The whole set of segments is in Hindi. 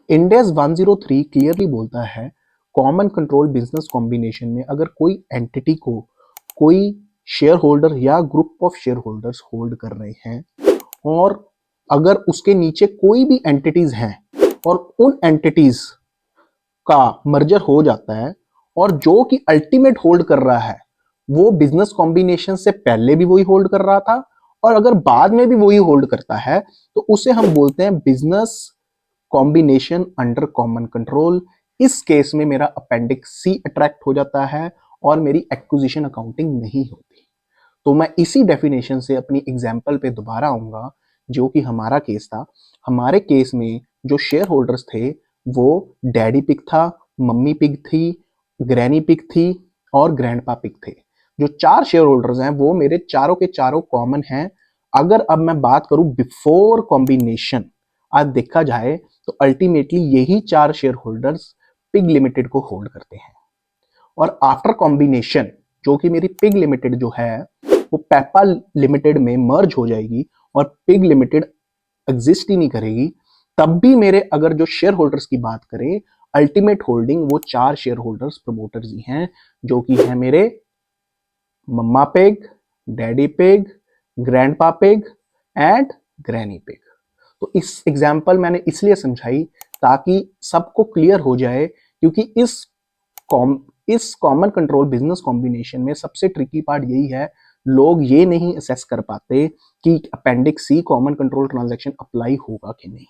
इंड एस 103 क्लियरली बोलता है कॉमन कंट्रोल बिजनेस कॉम्बिनेशन में अगर कोई एंटिटी को कोई शेयर होल्डर या group of share holders hold कर रहे हैं और अगर उसके नीचे कोई भी एंटिटीज हैं और उन एंटिटीज का मर्जर हो जाता है और जो कि अल्टीमेट होल्ड कर रहा है वो बिजनेस कॉम्बिनेशन से पहले भी वही होल्ड कर रहा था और अगर बाद में भी वही होल्ड करता है तो उसे हम बोलते हैं business combination under common control. इस केस में मेरा अपेंडिक्स सी अट्रैक्ट हो जाता है और मेरी एक्विजिशन अकाउंटिंग नहीं होती। तो मैं इसी डेफिनेशन से अपनी एग्जाम्पल पे दोबारा आऊंगा जो कि हमारा केस था। हमारे केस में जो शेयर होल्डर्स थे वो डैडी पिग था, मम्मी पिग थी, ग्रैनी पिग थी और ग्रैंडपा पिग थे। जो चार शेयर होल्डर्स हैं वो मेरे चारों के चारों कॉमन हैं। अगर अब मैं बात करूं बिफोर कॉम्बिनेशन, आज देखा जाए तो अल्टीमेटली यही चार शेयर होल्डर्स पिग लिमिटेड को होल्ड करते हैं और आफ्टर कॉम्बिनेशन जो कि मेरी पिग लिमिटेड जो है वो पेपा लिमिटेड में मर्ज हो जाएगी और पिग लिमिटेड एग्जिस्ट ही नहीं करेगी। तब भी मेरे अगर जो शेयर होल्डर्स की बात करें अल्टीमेट होल्डिंग वो चार शेयर होल्डर्स प्रमोटर्स ही हैं जो कि हैं मेरे mamma pig, daddy pig, grandpa pig and granny pig. तो इस एग्जाम्पल मैंने इसलिए समझाई ताकि सबको क्लियर हो जाए क्योंकि इस कॉमन कंट्रोल बिजनेस कॉम्बिनेशन में सबसे ट्रिकी पार्ट यही है, लोग ये नहीं असेस कर पाते कि अपेंडिक्स सी कॉमन कंट्रोल ट्रांजैक्शन अप्लाई होगा कि नहीं।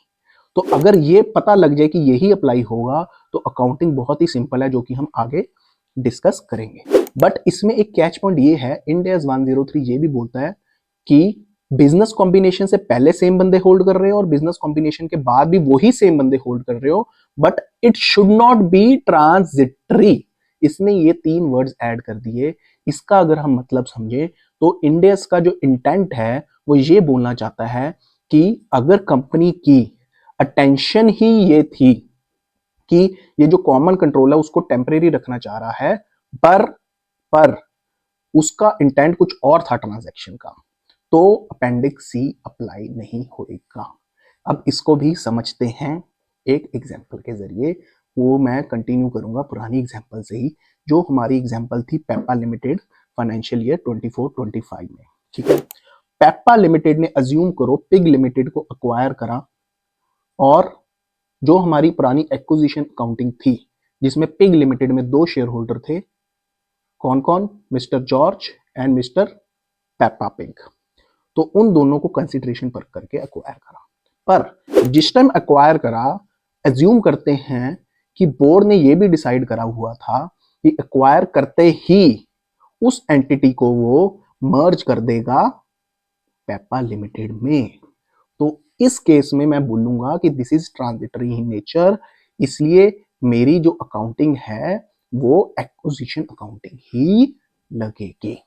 तो अगर ये पता लग जाए कि यही अप्लाई होगा तो अकाउंटिंग बहुत ही सिंपल है जो कि हम आगे डिस्कस करेंगे। बट इसमें एक कैच पॉइंट ये है, इंड एस 103 ये भी बोलता है कि बिजनेस कॉम्बिनेशन से पहले सेम बंदे होल्ड कर रहे हो और बिजनेस कॉम्बिनेशन के बाद भी वही सेम बंदे होल्ड कर रहे हो, but it should not be transitory. इसने ये तीन वर्ड्स ऐड कर दिए। इसका अगर हम मतलब समझे तो इंडेस का जो इंटेंट है वो ये बोलना चाहता है कि अगर कंपनी की अटेंशन ही ये थी कि ये जो कॉमन कंट्रोल है उसको टेम्परेरी रखना चाह रहा है पर उसका इंटेंट कुछ और था ट्रांजैक्शन का, तो अपेंडिक्स सी अप्लाई नहीं होएगा। अब इसको भी समझते हैं एक एग्जांपल के जरिए। वो मैं कंटिन्यू करूंगा पुरानी एग्जांपल से ही जो हमारी एग्जांपल थी पेपा लिमिटेड फाइनेंशियल ईयर 24-25 में। ठीक है, पेपा लिमिटेड ने अज्यूम करो पिग लिमिटेड को अक्वायर करा और जो हमारी पुरानी एक्विजिशन अकाउंटिंग थी जिसमें पिग लिमिटेड में दो शेयर होल्डर थे, कौन कौन, mister George and mister Peppa pig. तो उन दोनों को कंसिडरेशन पर करके एक्वायर करा। पर जिस टाइम एक्वायर करा एज्यूम करते हैं कि बोर्ड ने यह भी डिसाइड करा हुआ था कि एक्वायर करते ही उस एंटिटी को वो मर्ज कर देगा पेपा लिमिटेड में। तो इस केस में मैं बोलूंगा कि this is transitory in nature, इसलिए मेरी जो अकाउंटिंग है वो एक्विजिशन अकाउंटिंग ही लगेगी।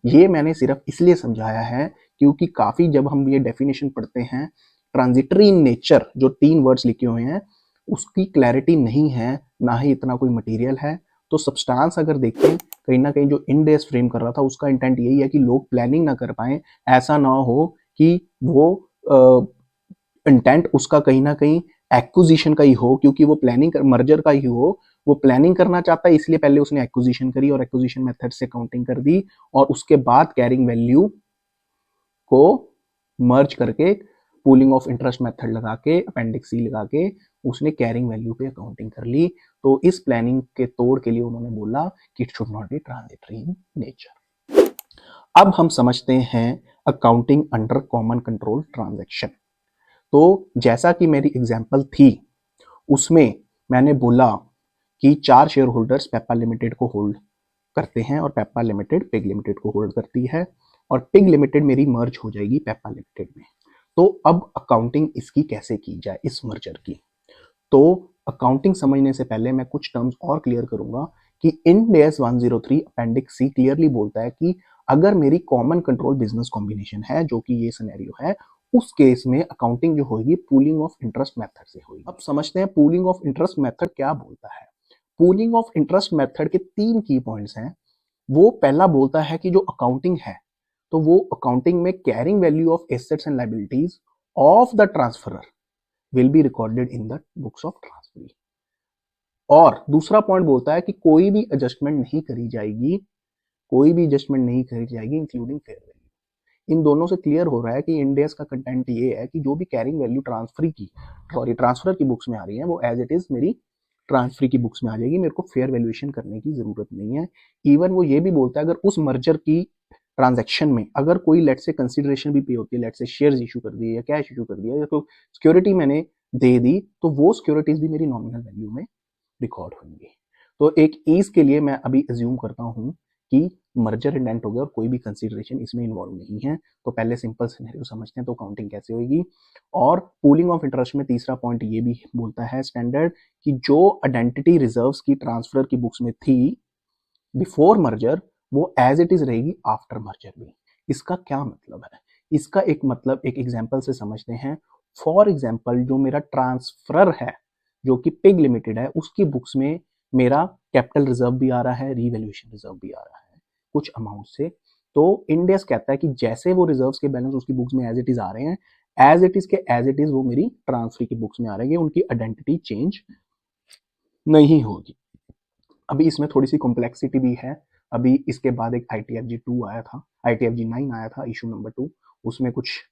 ये मैंने सिर्फ इसलिए समझाया है क्योंकि काफी जब हम ये डेफिनेशन पढ़ते हैं ट्रांजिटरी इन नेचर जो तीन वर्ड्स लिखे हुए हैं उसकी क्लैरिटी नहीं है, ना ही इतना कोई मटेरियल है। तो सब्सटेंस अगर देखें कहीं ना कहीं जो इंड एस फ्रेम कर रहा था उसका इंटेंट यही है कि लोग प्लानिंग ना कर पाए, ऐसा ना हो कि वो इंटेंट उसका कहीं ना कहीं एक्विजिशन का ही हो क्योंकि वो प्लानिंग मर्जर का ही हो। वो प्लानिंग करना चाहता है इसलिए पहले उसने एक्विजिशन करी और एक्विजिशन मेथड से काउंटिंग कर दी और उसके बाद कैरिंग वैल्यू को मर्ज करके पूलिंग ऑफ इंटरेस्ट मेथड लगा के अपेंडिक्स सी लगा के उसने कैरिंग वैल्यू पे अकाउंटिंग कर ली। तो इस प्लानिंग के तोड़ के लिए उन्होंने बोला कि it should not be transitory in nature. अब हम समझते हैं accounting under common control transaction. तो जैसा कि मेरी एग्जांपल थी उसमें मैंने बोला कि चार शेयर होल्डर्स पेपा लिमिटेड को होल्ड करते हैं और पेपा लिमिटेड पिग लिमिटेड को होल्ड करती है और पिग लिमिटेड मेरी मर्ज हो जाएगी पेपा लिमिटेड में। तो अब अकाउंटिंग इसकी कैसे की जाए इस मर्जर की। तो अकाउंटिंग समझने से पहले मैं कुछ टर्म्स और क्लियर करूंगा कि end AS 103 appendix see clearly बोलता है कि अगर मेरी कॉमन कंट्रोल बिजनेस कॉम्बिनेशन है जो कि ये सिनेरियो है उस केस में अकाउंटिंग जो होगी पूलिंग ऑफ इंटरेस्ट मेथड से होगी। अब समझते हैं पूलिंग ऑफ इंटरेस्ट मेथड क्या बोलता है। पूलिंग ऑफ इंटरेस्ट मेथड के तीन की पॉइंट्स हैं। वो पहला बोलता है कि जो अकाउंटिंग है तो वो अकाउंटिंग में carrying value of assets and liabilities of the transferor will be recorded in the books of transferee. और दूसरा पॉइंट बोलता है कि कोई भी एडजस्टमेंट नहीं करी जाएगी, कोई भी एडजस्टमेंट नहीं करी जाएगी इंक्लूडिंग फेयर वैल्यू। इन दोनों से क्लियर हो रहा है कि इंडेस का कंटेंट ये है कि जो भी कैरिंग वैल्यू ट्रांसफर की बुक्स में आ रही है वो एज इट इज मेरी ट्रांसफर की बुक्स में आ जाएगी, मेरे को फेयर वैल्यूएशन करने की जरूरत नहीं है। इवन वो ये भी बोलता है अगर उस मर्जर की ट्रांजैक्शन में अगर कोई लेट से कंसिडरेशन भी पे होती है, लेट से शेयर्स इशू कर दिए या कैश इशू कर दिया या तो सिक्योरिटी मैंने दे दी, तो वो सिक्योरिटीज भी मेरी नॉमिनल वैल्यू में रिकॉर्ड होंगी। तो एक ईज के लिए मैं अभी एज्यूम करता हूं कि मर्जर इंडेंट हो गया और कोई भी कंसीडरेशन इसमें इन्वॉल्व नहीं है। तो पहले सिंपल सिनेरियो समझते हैं तो काउंटिंग कैसे होगी। और पूलिंग ऑफ इंटरेस्ट में तीसरा पॉइंट ये भी बोलता है स्टैंडर्ड कि जो आइडेंटिटी रिजर्व्स की ट्रांसफर की बुक्स में थी बिफोर मर्जर वो एज इट इज रहेगी आफ्टर मर्जर भी। इसका क्या मतलब है? इसका एक मतलब एक एग्जांपल से समझते हैं। फॉर एग्जांपल जो मेरा ट्रांसफर है जो कि पिग लिमिटेड है उसकी बुक्स में मेरा कैपिटल रिजर्व भी आ रहा है, रीवैल्यूएशन रिजर्व भी आ रहा है कुछ अमाउंट से। तो इंडेस कहता है कि जैसे वो रिजर्व्स के बैलेंस उसकी बुक्स में एज इट इज आ रहे हैं, एज इट इज के एज इट इज वो मेरी ट्रांसफर की बुक्स में आ रहे हैं, उनकी आइडेंटिटी चेंज नहीं होगी। अभी इसमें थोड़ी सी कॉम्प्लेक्सिटी भी है। अभी इसके बाद एक ITFG 2 आया था, ITFG 9 आया था इशू नंबर 2, उसमें कुछ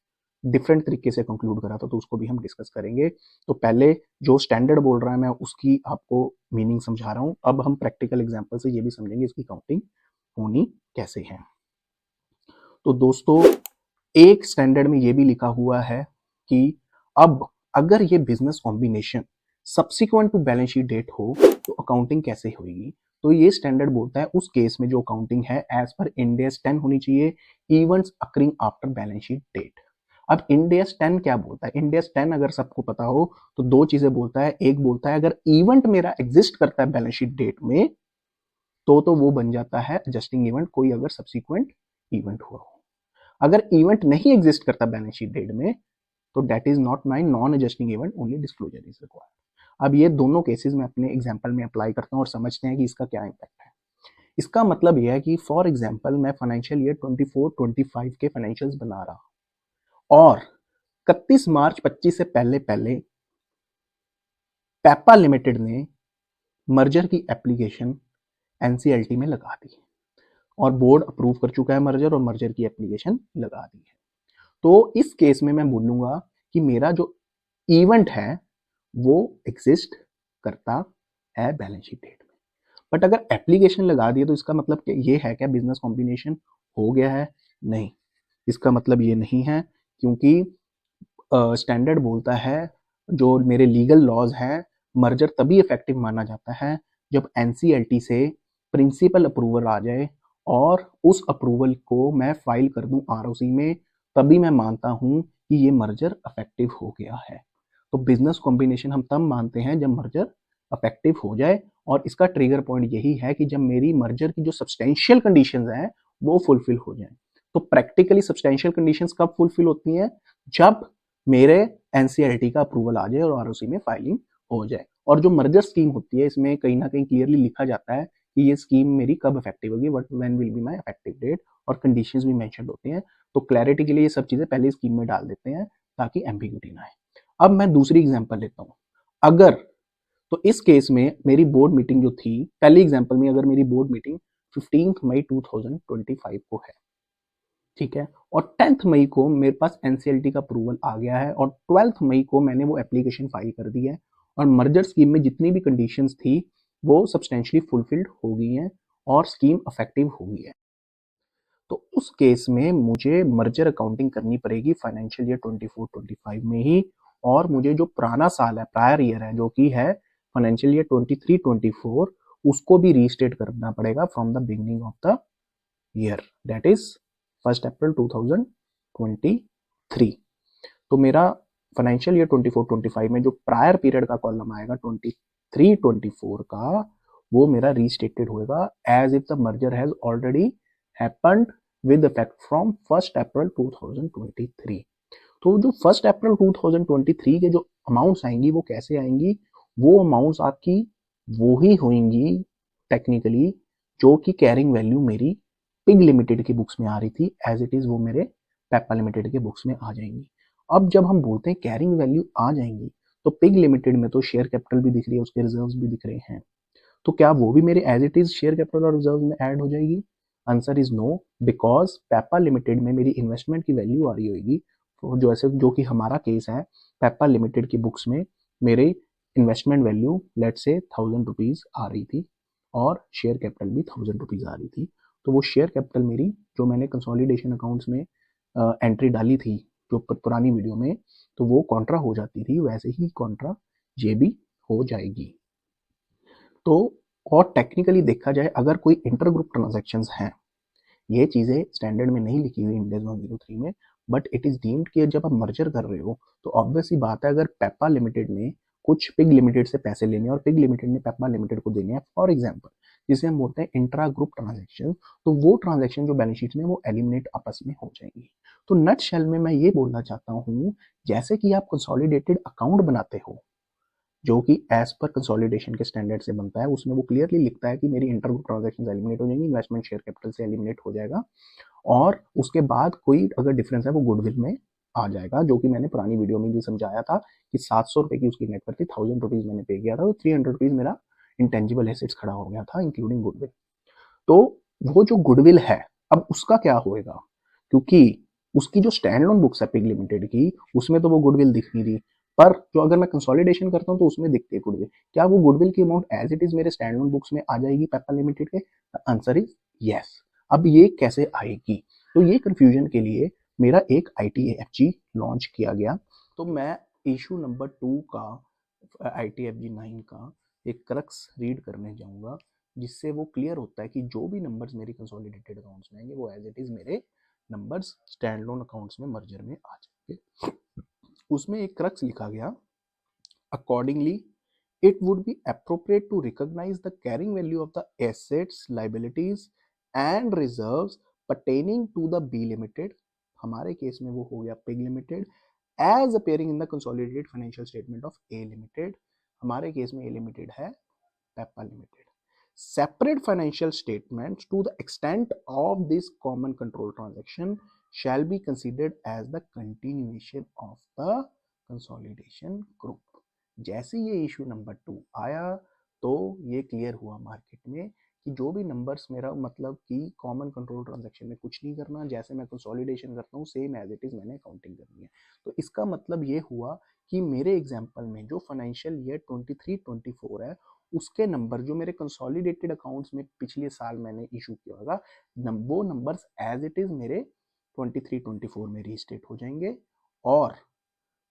डिफरेंट तरीके से कंक्लूड करा था, तो उसको भी हम डिस्कस करेंगे। तो पहले जो स्टैंडर्ड बोल रहा है मैं उसकी आपको मीनिंग समझा रहा हूँ, अब हम प्रैक्टिकल एग्जांपल से ये भी समझेंगे इसकी काउंटिंग होनी कैसे है। तो दोस्तों एक स्टैंडर्ड में ये भी लिखा हुआ है कि अब अगर ये business combination subsequent to balance sheet date हो तो अकाउंटिंग कैसे होगी। तो ये स्टैंडर्ड बोलता है उस केस में जो अकाउंटिंग है एज पर इंड AS 10 होनी चाहिए, events occurring after balance sheet date. अब इंड AS 10 क्या बोलता है? इंड AS 10 अगर सबको पता हो तो दो चीजें बोलता है। एक बोलता है अगर इवेंट मेरा एग्जिस्ट करता है बैलेंस शीट डेट में तो वो बन जाता है एडजस्टिंग इवेंट, कोई अगर सब्सिक्वेंट इवेंट हुआ हो। अगर इवेंट नहीं एग्जिस्ट करता बैलेंस शीट डेट में तो that is not my non adjusting event, only disclosure is required. अब ये दोनों केसेस में अपने एग्जांपल में अप्लाई करता हूं और समझते हैं कि इसका क्या इंपैक्ट है। इसका मतलब यह है कि फॉर एग्जांपल मैं फाइनेंशियल ईयर 24-25 के फाइनेंशियल्स बना रहा हूं और 31 मार्च 25 से पहले पहले पेपा लिमिटेड ने मर्जर की एप्लीकेशन NCLT में लगा दी और बोर्ड अप्रूव कर चुका है मर्जर और मर्जर की एप्लीकेशन लगा दी है। तो इस केस में मैं बोलूंगा कि मेरा जो इवेंट है वो एग्जिस्ट करता है बैलेंस शीट डेट में। बट अगर एप्लीकेशन लगा दिए तो इसका मतलब ये है क्या बिजनेस कॉम्बिनेशन हो गया है? नहीं, इसका मतलब ये नहीं है, क्योंकि स्टैंडर्ड बोलता है जो मेरे लीगल लॉज हैं मर्जर तभी इफेक्टिव माना जाता है जब NCLT से प्रिंसिपल अप्रूवल आ जाए और उस अप्रूवल को मैं फाइल कर दूं ROC में, तभी मैं मानता हूं कि ये मर्जर अफेक्टिव हो गया है। तो बिजनेस कॉम्बिनेशन हम तब मानते हैं जब मर्जर अफेक्टिव हो जाए और इसका ट्रिगर पॉइंट यही है कि जब मेरी मर्जर की जो सब्सटेंशियल कंडीशंस हैं वो फुलफिल हो जाए। तो प्रैक्टिकली सब्सटेंशियल कंडीशंस कब फुलफिल होती हैं? जब मेरे NCLT का अप्रूवल आ जाए और ROC में फाइलिंग हो जाए। और जो मर्जर स्कीम होती है इसमें कहीं ना कहीं क्लियरली लिखा जाता है कि ये स्कीम मेरी कब इफेक्टिव होगी, when will be my effective date, और कंडीशंस भी मेंशन होते हैं। तो क्लैरिटी के लिए ये सब चीजें पहले स्कीम में डाल देते हैं ताकि एम्बिग्यूटी ना आए। अब मैं दूसरी एग्जांपल लेता हूं। अगर तो इस केस में मेरी बोर्ड मीटिंग जो थी पहली एग्जांपल में, अगर मेरी बोर्ड मीटिंग 15 मई 2025 को है, ठीक है, और 10 मई को मेरे पास NCLT का अप्रूवल आ गया है और 12 मई को मैंने वो एप्लीकेशन फाइल कर दी है और मर्जर स्कीम में जितनी भी कंडीशंस थी वो सब्सटेंशियली फुलफिल्ड हो गई हैं और स्कीम इफेक्टिव हो गई है। तो उस केस में मुझे मर्जर अकाउंटिंग करनी पड़ेगी फाइनेंशियल ईयर 24-25 में ही, और मुझे जो पुराना साल है, प्रायर ईयर है, जो कि है फाइनेंशियल ईयर 23-24, उसको भी रीस्टेट करना पड़ेगा from the beginning of the year, that is 1 April 2023। तो मेरा फाइनेंशियल ईयर 24-25 में जो प्रायर पीरियड का कॉलम आएगा 23-24 का, वो मेरा रीस्टेटेड होएगा as if the merger has already happened with effect from 1 April 2023। तो जो 1 अप्रैल 2023 के जो अमाउंट्स आएंगी वो कैसे आएंगी? वो अमाउंट्स आपकी वो ही होंगी टेक्निकली जो कि कैरिंग वैल्यू मेरी पिग लिमिटेड की बुक्स में आ रही थी, एज इट इज वो मेरे पेपा लिमिटेड के बुक्स में आ जाएंगी। अब जब हम बोलते हैं कैरिंग वैल्यू आ जाएंगी तो पिग लिमिटेड में तो शेयर कैपिटल भी दिख रही है, उसके रिजर्व्स भी दिख रहे हैं, तो क्या वो भी मेरे as it is share capital और रिजर्व में ऐड हो जाएगी? Answer is no, because Pepa limited में मेरी इन्वेस्टमेंट की वैल्यू आ रही होगी, तो जो कि हमारा केस है, पेपा लिमिटेड की बुक्स में मेरे इन्वेस्टमेंट वैल्यू लेट से 1000 रुपीज आ रही थी और शेयर कैपिटल भी 1000 रुपीज आ रही थी। तो वो शेयर कैपिटल मेरी जो मैंने कंसोलिडेशन अकाउंट्स में एंट्री डाली थी जो पुरानी वीडियो में, तो वो कॉन्ट्रा हो जाती थी, वैसे ही कॉन्ट्रा ये भी हो जाएगी। तो और टेक्निकली देखा जाए, अगर कोई इंटर ग्रुप ट्रांजेक्शन्स हैं, ये चीज़ें स्टैंडर्ड में नहीं लिखी हुई इंडेक्स 103 में, बट इट इज़ डीम्ड कि जब आप मर्जर कर रहे हो तो ऑब्वियस ही बात है, अगर पेपा लिमिटेड ने कुछ पिग लिमिटेड से पैसे लेने और पिग लिमिटेड ने पेपा लिमिटेड को देने हैं, फॉर एग्जाम्पल जिसे हम बोलते हैं इंट्रा ग्रुप ट्रांजेक्शन, तो वो ट्रांजेक्शन जो बैलेंस शीट में वो एलिमिनेट आपस में हो जाएंगी। तो नट शेल में मैं ये बोलना चाहता हूँ, जैसे कि आप कंसोलिडेटेड अकाउंट बनाते हो जो कि एज पर कंसोलिडेशन के स्टैंडर्ड से बनता है, उसमें वो क्लियरली लिखता है कि मेरी इंटर ग्रुप ट्रांजेक्शन एलिमिनेट हो जाएंगी, इन्वेस्टमेंट शेयर कैपिटल से एलिमिनेट हो जाएगा, और उसके बाद कोई अगर डिफरेंस है वो गुडविल में आ जाएगा, जो कि मैंने पुरानी वीडियो में भी समझाया था कि 700 रुपए की उसकी नेट वर्थ थी, 1000 रुपीज मैंने पे किया था, तो 300 रुपीज मेरा इंटेंजिबल एसेट्स खड़ा हो गया था इंक्लूडिंग गुडविल। तो वो जो गुडविल है, अब उसका क्या होएगा, क्योंकि उसकी जो स्टैंड लोन बुक्स है पिग लिमिटेड की, उसमें तो वो गुडविल दिख नहीं रही, पर जो अगर मैं कंसोलिडेशन करता हूँ तो उसमें दिखती है गुडविल। क्या वो गुडविल की अमाउंट एज इट इज मेरे स्टैंड लोन बुक्स में आ जाएगी पेपा लिमिटेड के? Answer is yes. अब ये कैसे आएगी? तो ये कंफ्यूजन के लिए मेरा एक ITFG लॉन्च किया गया, तो मैं इशू नंबर 2 का ITFG 9 का एक क्रक्स रीड करने जाऊंगा, जिससे वो क्लियर होता है कि जो भी नंबर्स मेरी कंसोलिडेटेड अकाउंट्स में आएंगे वो एज इट इज मेरे नंबर्स स्टैंड लोन अकाउंट्स में मर्जर में आ जाएंगे। उसमें एक क्रक्स लिखा गया, accordingly it would be appropriate to recognize the carrying value of the assets, liabilities and reserves pertaining to the B limited, हमारे केस में वो हो गया pig limited, as appearing in the consolidated financial statement of A limited, हमारे केस में A limited है Peppa limited. Separate financial statements to the extent of this common control transaction shall be considered as the continuation of the consolidation group। जैसे ये इशू नंबर 2 आया तो ये क्लियर हुआ मार्केट में कि जो भी नंबर्स मेरा मतलब कि कॉमन कंट्रोल ट्रांजैक्शन में कुछ नहीं करना, जैसे मैं कंसोलिडेशन करता हूँ सेम एज इट इज मैंने अकाउंटिंग करनी है। तो इसका मतलब ये हुआ कि मेरे एग्जांपल में जो फाइनेंशियल ईयर 23-24 है, उसके नंबर जो मेरे कंसोलिडेटेड अकाउंट्स में पिछले साल मैंने इशू किया होगा, वो नंबर्स एज इट इज मेरे 23-24 में रीस्टेट हो जाएंगे, और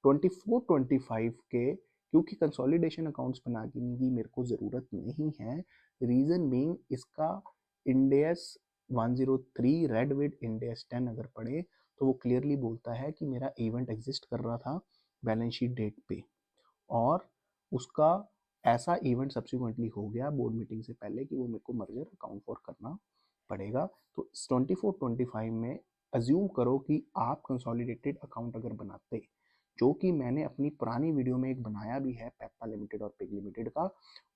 24-25 के क्योंकि कंसोलिडेशन अकाउंट्स बनाने की मेरे को ज़रूरत नहीं है, रीज़न बीइंग इसका इंडेस 103 रेड विद इंडेस 10 अगर पढ़े तो वो क्लियरली बोलता है कि मेरा इवेंट एग्जिस्ट कर रहा था बैलेंस शीट डेट पे, और उसका ऐसा इवेंट सब्सिक्वेंटली हो गया बोर्ड मीटिंग से पहले कि वो मेरे को मर्जर अकाउंट फॉर करना पड़ेगा। तो 24-25 में अज्यूम करो कि आप कंसोलिडेटेड अकाउंट अगर बनाते, जो कि मैंने अपनी पुरानी वीडियो में एक बनाया भी है पेप्पा लिमिटेड और पिग लिमिटेड का,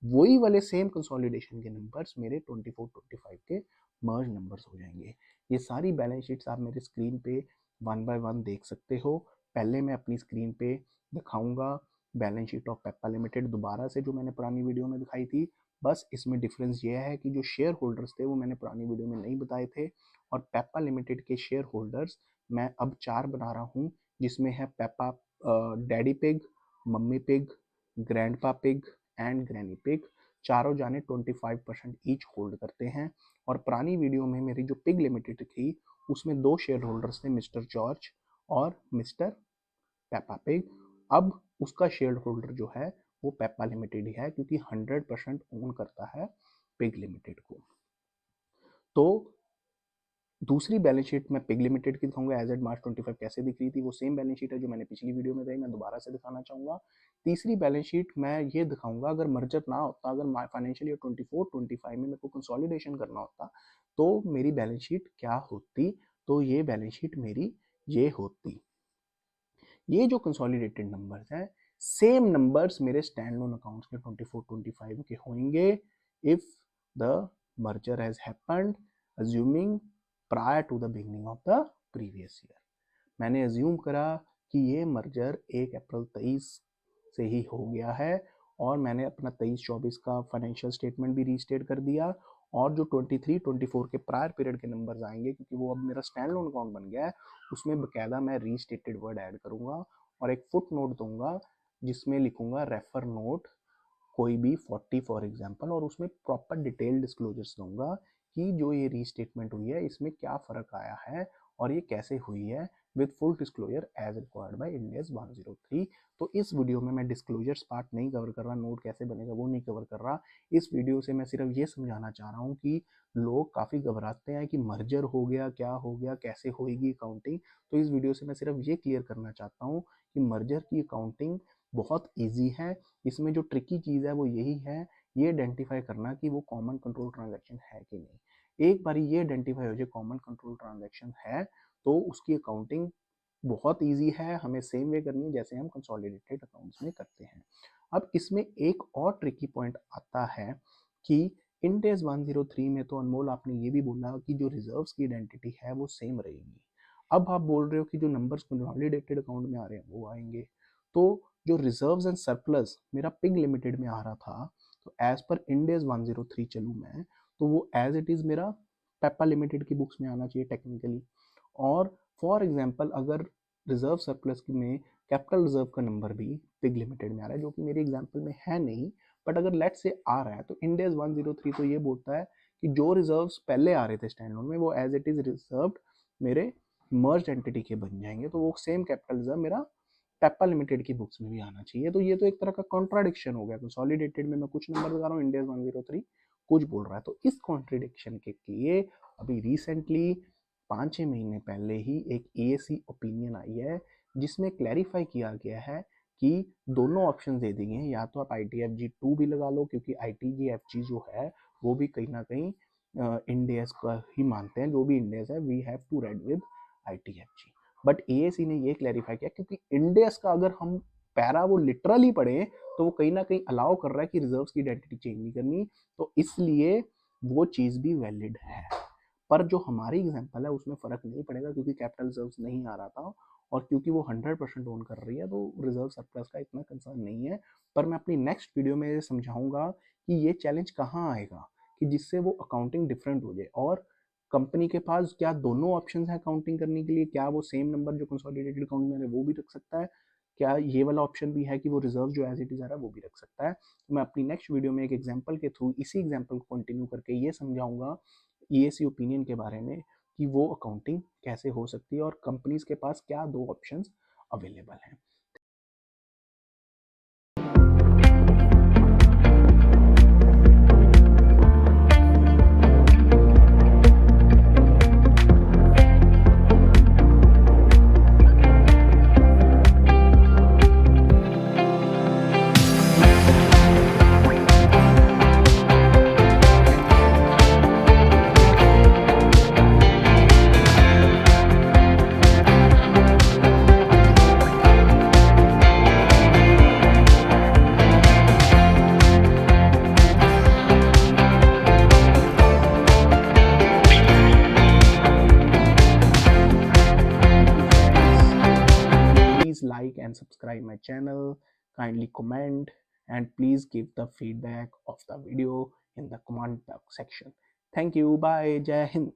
वही वाले सेम कंसोलिडेशन के नंबर्स मेरे 24-25 के मर्ज नंबर्स हो जाएंगे। ये सारी बैलेंस शीट्स आप मेरे स्क्रीन पे 1 बाय 1 देख सकते हो। पहले मैं अपनी स्क्रीन पे दिखाऊंगा balance sheet of Peppa limited दोबारा से, जो मैंने पुरानी वीडियो में दिखाई थी, बस इसमें डिफरेंस ये है कि जो शेयर होल्डर्स थे वो मैंने पुरानी वीडियो में नहीं बताए थे, और पेप्पा लिमिटेड के शेयर होल्डर्स मैं अब 4 बना रहा हूँ, जिसमें है Peppa daddy pig, mummy pig, grandpa pig and granny pig, चारों जाने 25% ईच होल्ड करते हैं। और पुरानी वीडियो में मेरी जो पिग लिमिटेड थी उसमें 2 शेयर होल्डर्स थे, मिस्टर जॉर्ज और मिस्टर पेप्पा पिग। अब उसका शेयर होल्डर जो है वो पेप्पा लिमिटेड ही है, क्योंकि 100% ओन करता है पिग लिमिटेड को। तो दूसरी बैलेंस शीट मैं पिग लिमिटेड की दिखाऊंगा एज एट मार्च 25 कैसे दिख रही थी, वो सेम बैलेंस शीट है जो मैंने पिछली वीडियो में दी, मैं दोबारा से दिखाना चाहूंगा। तीसरी बैलेंस शीट मैं ये दिखाऊंगा, अगर मर्जर ना होता, अगर फाइनेंशियल ईयर 24-25 में मेरे को कंसोलिडेशन करना होता तो मेरी बैलेंस शीट क्या होती, तो ये बैलेंस शीट मेरी ये होती। ये जो कंसोलिडेटेड नंबर्स हैं, सेम नंबर्स मेरे स्टैंड लोन अकाउंट्स के 24-25 के होंगे if the merger has happened assuming prior to the beginning of the previous year. मैंने अज्यूम करा कि ये मर्जर 1 अप्रैल 23 से ही हो गया है और मैंने अपना 23-24 का फाइनेंशियल स्टेटमेंट भी रीस्टेट कर दिया और जो 23-24 के प्रायर पीरियड के नंबर्स आएंगे क्योंकि वो अब मेरा स्टैंड लोन अकाउंट बन गया है, उसमें बकायदा मैं रीस्टेटेड वर्ड ऐड करूंगा और एक फुट नोट दूंगा जिसमें लिखूंगा रेफर नोट कोई भी 40 फॉर एग्जांपल और उसमें प्रॉपर डिटेल डिस्क्लोजर्स दूंगा कि जो ये रीस्टेटमेंट हुई है इसमें क्या फ़र्क आया है और ये कैसे हुई है with full disclosure as required by Ind AS 103। तो इस वीडियो में मैं डिस्क्लोजर्स पार्ट नहीं कवर कर रहा, नोट कैसे बनेगा वो नहीं कवर कर रहा। इस वीडियो से मैं सिर्फ ये समझाना चाह रहा हूँ कि लोग काफ़ी घबराते हैं कि मर्जर हो गया, क्या हो गया, कैसे होएगी अकाउंटिंग। तो इस वीडियो से मैं सिर्फ ये क्लियर करना चाहता हूँ कि मर्जर की अकाउंटिंग बहुत ईजी है। इसमें जो ट्रिकी चीज़ है वो यही है, ये आइडेंटिफाई करना कि वो कॉमन कंट्रोल ट्रांजैक्शन है कि नहीं। एक बार ये आइडेंटिफाई हो जाए कॉमन कंट्रोल ट्रांजैक्शन है तो उसकी अकाउंटिंग बहुत इजी है, हमें सेम वे करनी है जैसे हम कंसोलिडेटेड अकाउंट्स में करते हैं। अब इसमें एक और ट्रिकी पॉइंट आता है कि इंड एस 103 में तो अनमोल आपने ये भी बोला कि जो रिजर्व्स की आइडेंटिटी है वो सेम रहेगी। अब आप बोल रहे हो कि जो नंबर्स कंसोलिडेटेड अकाउंट में आ रहे हैं वो आएंगे, तो जो रिजर्व्स एंड सरप्लस मेरा पिग लिमिटेड में आ रहा था तो एज पर इंड एस 103 चलूँ मैं तो वो एज इट इज़ मेरा पेप्पा लिमिटेड की बुक्स में आना चाहिए टेक्निकली। और फॉर एग्जांपल अगर रिजर्व सरप्लस में कैपिटल रिजर्व का नंबर भी पिग लिमिटेड में आ रहा है जो कि मेरे एग्जांपल में है नहीं, बट अगर लेट से आ रहा है तो इंड एस 103 तो ये बोलता है कि जो रिजर्व्स पहले आ रहे थे स्टैंड लोन में वो एज इट इज रिजर्व मेरे मर्ज एंटिटी के बन जाएंगे, तो वो सेम कैपिटल रिजर्व मेरा पेप्पा लिमिटेड की बुक्स में भी आना चाहिए। तो ये तो एक तरह का कॉन्ट्राडिक्शन हो गया, कंसोलिडेटेड में मैं कुछ नंबर बता रहा हूँ, इंडिया 103 कुछ बोल रहा है। तो इस कॉन्ट्रडिक्शन के लिए अभी रिसेंटली 5-6 महीने पहले ही एक एएसी ओपिनियन आई है जिसमें क्लैरिफाई किया गया है कि दोनों ऑप्शन दे दिए हैं, या तो आप ITFG 2 भी लगा लो क्योंकि ITGFG जो है वो भी कहीं ना कहीं इंडेस का ही मानते हैं, जो भी इंडेस है we have to read with ITFG। But AAC ने ये क्लैरिफाई किया क्योंकि इंडेस का अगर हम पैरा वो लिटरली पढ़े तो वो कहीं ना कहीं अलाउ कर रहा है कि रिजर्व्स की आइडेंटिटी चेंज नहीं करनी, तो इसलिए वो चीज़ भी वैलिड है। पर जो हमारी एग्जांपल है उसमें फ़र्क नहीं पड़ेगा क्योंकि कैपिटल रिजर्व्स नहीं आ रहा था और क्योंकि वो 100% ओन कर रही है तो रिजर्व सरप्लस का इतना कंसर्न नहीं है। पर मैं अपनी नेक्स्ट वीडियो में समझाऊंगा कि ये चैलेंज कहाँ आएगा कि जिससे वो अकाउंटिंग डिफरेंट हो जाए और कंपनी के पास क्या दोनों ऑप्शन है अकाउंटिंग करने के लिए, क्या वो सेम नंबर जो कंसोलिडेटेड अकाउंट में है वो भी रख सकता है, क्या ये वाला ऑप्शन भी है कि वो रिजर्व जो एज इट इज आ रहा है वो भी रख सकता है। तो मैं अपनी नेक्स्ट वीडियो में एक एग्जांपल के थ्रू इसी एग्जांपल को कंटिन्यू करके ये समझाऊंगा ईएसी ओपिनियन के बारे में कि वो अकाउंटिंग कैसे हो सकती है और कंपनीज के पास क्या दो ऑप्शंस अवेलेबल हैं। Please like and subscribe my channel, kindly comment and please give the feedback of the video in the comment section. Thank you, bye, Jai Hind.